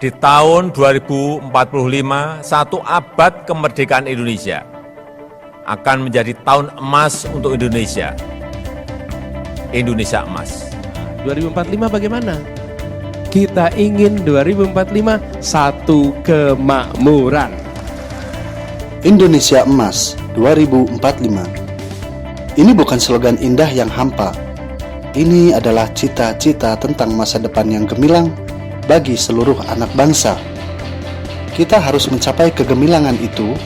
di tahun 2045, 1 abad kemerdekaan Indonesia akan menjadi tahun emas untuk Indonesia. Indonesia emas. 2045 bagaimana? Kita ingin 2045 satu kemakmuran. Indonesia Emas 2045. Ini bukan slogan indah yang hampa. Ini adalah cita-cita tentang masa depan yang gemilang bagi seluruh anak bangsa. Kita harus mencapai kegemilangan itu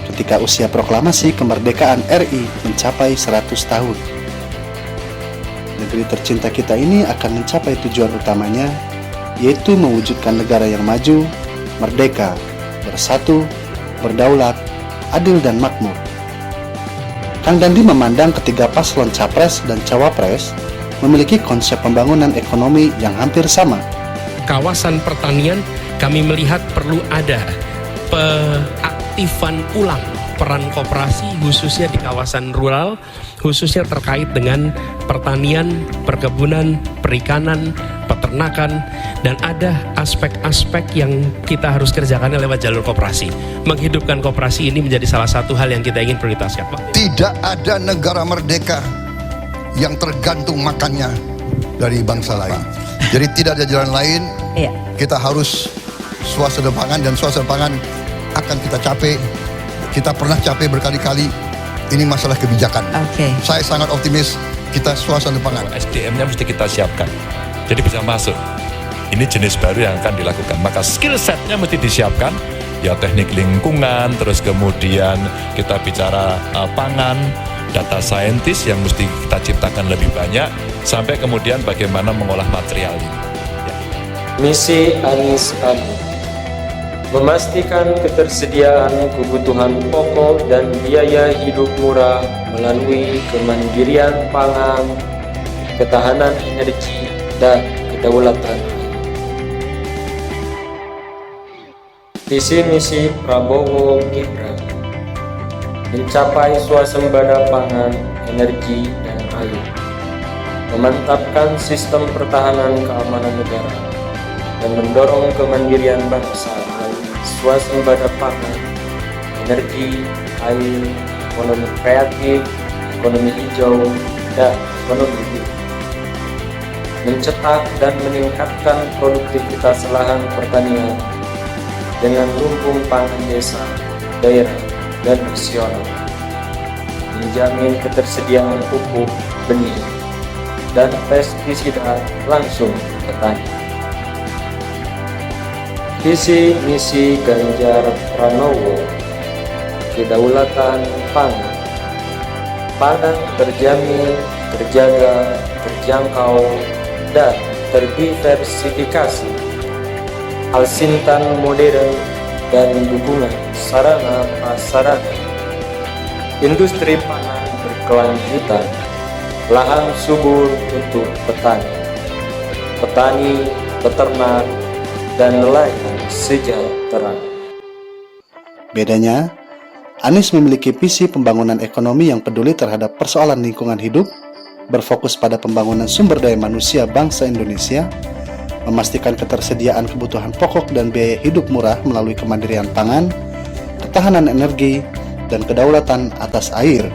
ketika usia proklamasi kemerdekaan RI mencapai 100 tahun. Negeri tercinta kita ini akan mencapai tujuan utamanya, yaitu mewujudkan negara yang maju, merdeka, bersatu, berdaulat, adil dan makmur. Kang Dandi memandang ketiga paslon Capres dan Cawapres memiliki konsep pembangunan ekonomi yang hampir sama. Kawasan pertanian kami melihat perlu ada pengaktifan ulang peran koperasi khususnya di kawasan rural, khususnya terkait dengan pertanian, perkebunan, perikanan, peternakan, dan ada aspek-aspek yang kita harus kerjakan lewat jalur koperasi. Menghidupkan koperasi ini menjadi salah satu hal yang kita ingin prioritaskan, Pak. Tidak ada negara merdeka yang tergantung makannya dari bangsa lain. Jadi tidak ada jalan lain. Kita harus swasembada pangan, dan swasembada pangan akan kita capai. Kita pernah capai berkali-kali. Ini masalah kebijakan. Saya sangat optimis kita swasembada pangan. SDM-nya mesti kita siapkan, jadi bisa masuk. Ini jenis baru yang akan dilakukan. Maka skill set-nya mesti disiapkan. Ya teknik lingkungan, terus kemudian kita bicara pangan, data scientist yang mesti kita ciptakan lebih banyak, sampai kemudian bagaimana mengolah material ini. Ya. Misi Anies Sandi memastikan ketersediaan kebutuhan pokok dan biaya hidup murah melalui kemandirian pangan, ketahanan energi, dan kedaulatan. Visi misi Prabowo Gibran mencapai swasembada pangan, energi, dan air, memantapkan sistem pertahanan keamanan negara, dan mendorong kemandirian bangsa melalui swasembada pangan, energi, air, ekonomi kreatif, ekonomi hijau, dan ekonomi biru. Mencetak dan meningkatkan produktivitas lahan pertanian dengan lumbung pangan desa, daerah, dan nasional. Menjamin ketersediaan pupuk, benih, dan pestisida langsung ke petani. Visi misi Ganjar Pranowo, kedaulatan pangan. Pangan terjamin, terjaga, terjangkau, dan terdiversifikasi. Alsintan modern dan dukungan sarana prasarana. Industri pangan berkelanjutan. Lahan subur untuk petani, peternak, dan nelayan sejahtera. Bedanya, Anies memiliki visi pembangunan ekonomi yang peduli terhadap persoalan lingkungan hidup, berfokus pada pembangunan sumber daya manusia bangsa Indonesia, memastikan ketersediaan kebutuhan pokok dan biaya hidup murah melalui kemandirian pangan, ketahanan energi, dan kedaulatan atas air,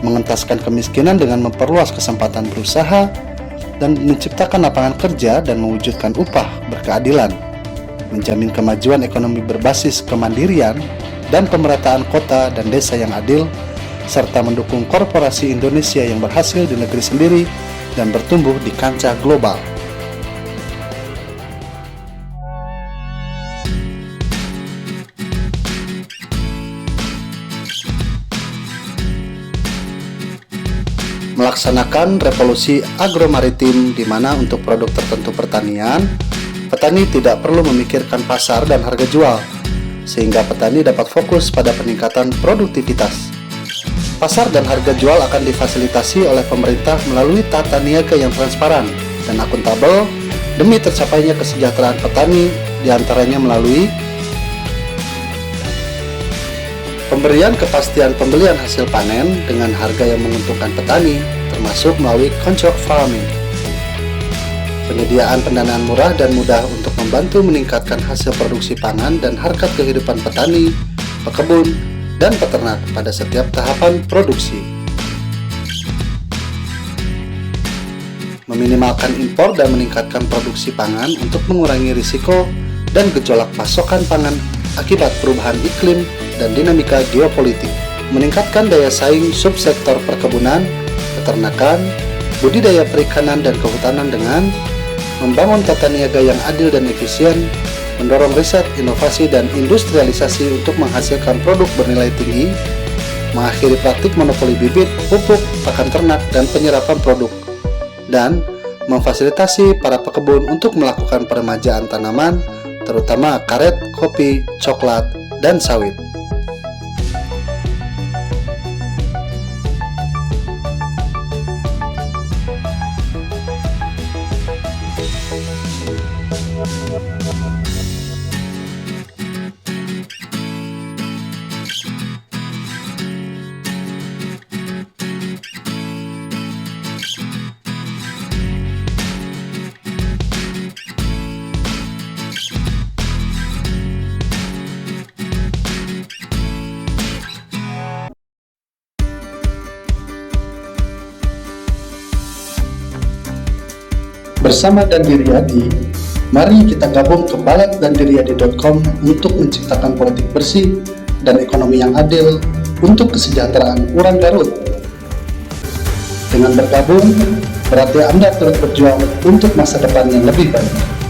mengentaskan kemiskinan dengan memperluas kesempatan berusaha, dan menciptakan lapangan kerja dan mewujudkan upah berkeadilan, menjamin kemajuan ekonomi berbasis kemandirian dan pemerataan kota dan desa yang adil, serta mendukung korporasi Indonesia yang berhasil di negeri sendiri dan bertumbuh di kancah global. Melaksanakan revolusi agromaritim di mana untuk produk tertentu pertanian, petani tidak perlu memikirkan pasar dan harga jual, sehingga petani dapat fokus pada peningkatan produktivitas. Pasar dan harga jual akan difasilitasi oleh pemerintah melalui tata niaga yang transparan dan akuntabel demi tercapainya kesejahteraan petani, diantaranya melalui pemberian kepastian pembelian hasil panen dengan harga yang menguntungkan petani, termasuk melalui contract farming. Penyediaan pendanaan murah dan mudah untuk untuk membantu meningkatkan hasil produksi pangan dan harkat kehidupan petani, pekebun, dan peternak pada setiap tahapan produksi. Meminimalkan impor dan meningkatkan produksi pangan untuk mengurangi risiko dan gejolak pasokan pangan akibat perubahan iklim dan dinamika geopolitik. Meningkatkan daya saing subsektor perkebunan, peternakan, budidaya perikanan dan kehutanan dengan membangun tata niaga yang adil dan efisien, mendorong riset, inovasi, dan industrialisasi untuk menghasilkan produk bernilai tinggi, mengakhiri praktik monopoli bibit, pupuk, pakan ternak, dan penyerapan produk, dan memfasilitasi para pekebun untuk melakukan peremajaan tanaman, terutama karet, kopi, coklat, dan sawit. Bersama Dandi Riyadi, mari kita gabung ke baladdandiriyadi.com untuk menciptakan politik bersih dan ekonomi yang adil untuk kesejahteraan orang Garut. Dengan bergabung, berarti Anda turut berjuang untuk masa depan yang lebih baik.